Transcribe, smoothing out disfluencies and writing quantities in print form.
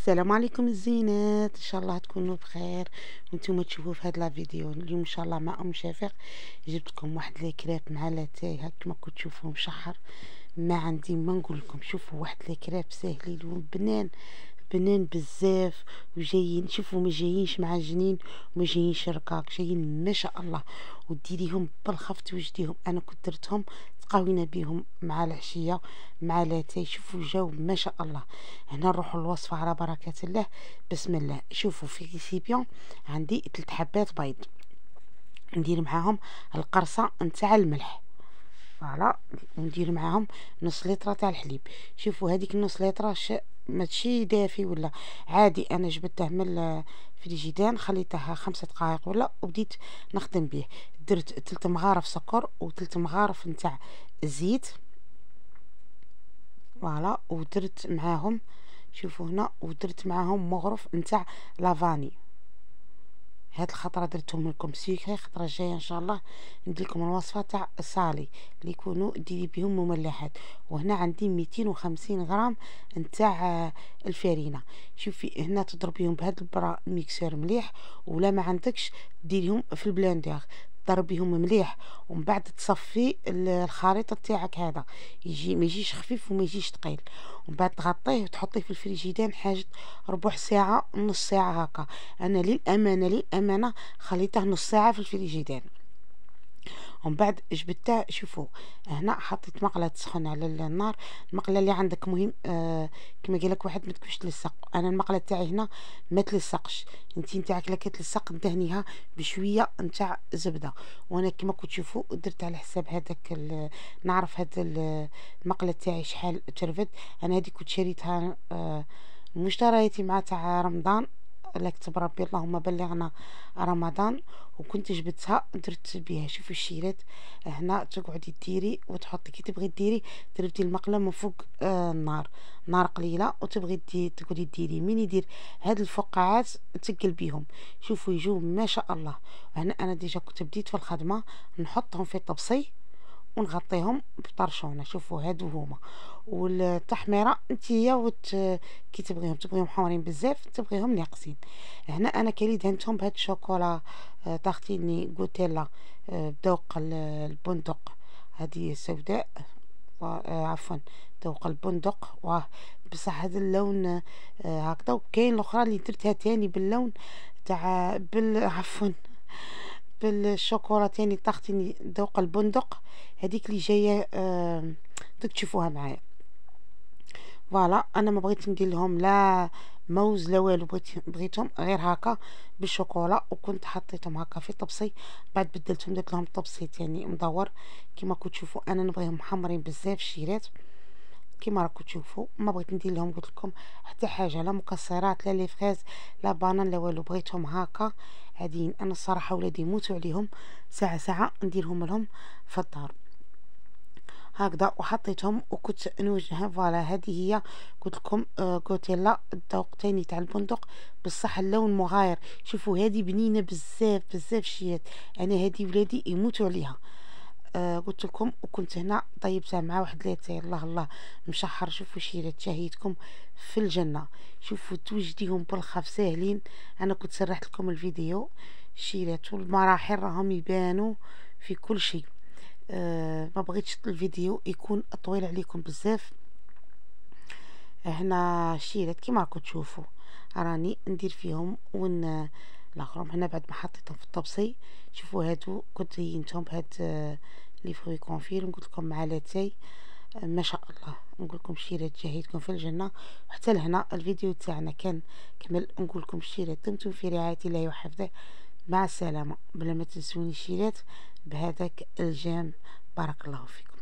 السلام عليكم الزينات، ان شاء الله تكونوا بخير وانتم تشوفوا في هذا الفيديو. اليوم ان شاء الله مع ام شفيق جبت لكم واحد لي كريب مع لاتاي هاك كما كنتوا تشوفوا مشحر. ما عندي ما نقول لكم، شوفوا واحد لي كريب ساهلين وبنان بنان بزاف، وجايين شوفوا ما جايينش معجنين وما جايينش ركاك، جايين ما شاء الله. وديريهم بالخف توجديهم، انا كنت درتهم تقاوينا بيهم مع العشيه مع لاتاي. شوفوا الجو ما شاء الله. هنا نروحوا الوصفه على بركه الله. بسم الله. شوفوا في ريسيبيون عندي 3 حبات بيض، ندير معاهم القرصه نتاع الملح، فوالا، وندير معاهم نص لتر تاع الحليب. شوفوا هذيك النص لتر ماشي دافي ولا عادي، انا جبته من الفريجيدان خليتها 5 دقائق ولا، وبديت نخدم به. درت 3 مغارف سكر و3 مغارف نتاع الزيت، فوالا. ودرت معاهم، شوفوا هنا، ودرت معاهم مغرف نتاع لافاني. هاد الخطره درتهم لكم سيكري، خطره جايه ان شاء الله ندير لكم الوصفه تاع الصالي اللي يكونوا ديري بهم مملحات. وهنا عندي 250 غرام نتاع الفارينه. شوفي هنا تضربيهم بهذا البرا ميكسور مليح، ولا ما عندكش ديريهم في البلاندير ضربيهم مليح، ومن بعد تصفي الخليط تاعك هذا، يجي ما يجيش خفيف وما يجيش ثقيل. ومن بعد تغطيه وتحطيه في الفريجيدان حاجه ربع ساعه نص ساعه هكا. انا للامانه خليته نص ساعه في الفريجيدان، ومن بعد جبدته. شوفوا هنا حطيت مقله سخونه على النار. المقله اللي عندك مهم كما قال لك واحد ما تكونش تلصق. انا المقله تاعي هنا ما تلصقش، انتي نتاعك لا كتلصق ندهنيها بشويه نتاع زبده. وانا كما كنت تشوفوا درت على حساب هذاك نعرف هاد المقله تاعي شحال ترفد. انا هذه كنت شريتها مشتريتي مع تاع رمضان، الله يكتب ربي اللهم بلغنا رمضان، وكنت جبتها درت بها. شوفوا الشيرات هنا تقعدي ديري وتحطي كي تبغي ديري، تربتي المقله من فوق النار، نار قليله، وتبغي تقعدي ديري من يدير هاد الفقاعات تقلبيهم. شوفوا يجوا ما شاء الله. هنا انا ديجا كنت بديت في الخدمه نحطهم في طبسي ونغطيهم بطرشونه. شوفوا هادو هما. والتحميره نتيا كي تبغيهم حمرين بزاف، تبغيهم ناقصين. هنا انا كالي دهنتهم بهاد الشوكولا تاختيني غوتيلا بذوق البندق، هذه سوداء عفوا ذوق البندق. بصح هذا اللون هكذا. وكاين الاخرى اللي درتها تاني باللون تاع عفوا بالشوكولا تاني تاختيني ذوق البندق، هذيك اللي جايه تشوفوها معايا. فوالا انا ما بغيت ندير لهم لا موز لا والو، بغيتهم غير هكا بالشوكولا، وكنت حطيتهم هكا في طبسي. بعد بدلتهم درت لهم طبسي تاني مدور. كما كنتوا تشوفوا انا نبغيهم محمرين بزاف الشيرات كيما راكم تشوفوا. ما بغيت ندير لهم قلت لكم حتى حاجه، لا مكسرات لا لي فريز لا بانان لا والو، بغيتهم هكا هادين. انا الصراحه ولادي يموتوا عليهم، ساعه ساعه نديرهم لهم في الدار هكذا. وحطيتهم وكنت نوجهها. فوالا هذه هي قلت لكم غوتيلا الذوق تاني تاع البندق، بصح اللون مغاير. شوفوا هذه بنينه بزاف بزاف شيات، انا هذه ولادي يموتوا عليها. قلت لكم. وكنت هنا طيبتها مع واحد لاتاي الله الله مشحر. شوفوا شيرات شهيتكم في الجنه. شوفوا توجديهم بالخف ساهلين. انا كنت سرحت لكم الفيديو شيرات، والمراحل راهم يبانوا في كل شيء. ما بغيتش الفيديو يكون طويل عليكم بزاف. هنا شيرات كيما راكم تشوفوا راني ندير فيهم الاخرهم هنا بعد ما حطيتهم في الطبسي. شوفوا هادو كنت زينتهم بهاد لي فروي كونفيرم قلت لكم مع لاتاي ما شاء الله. نقول لكم شيرات جاهيتكم في الجنه. حتى لهنا الفيديو تاعنا كان كمل. نقول لكم شيرات دمتم في رعايه الله وحفظه. مع السلامه. بلا ما تنسوني شيرات بهذاك الجام. بارك الله فيكم.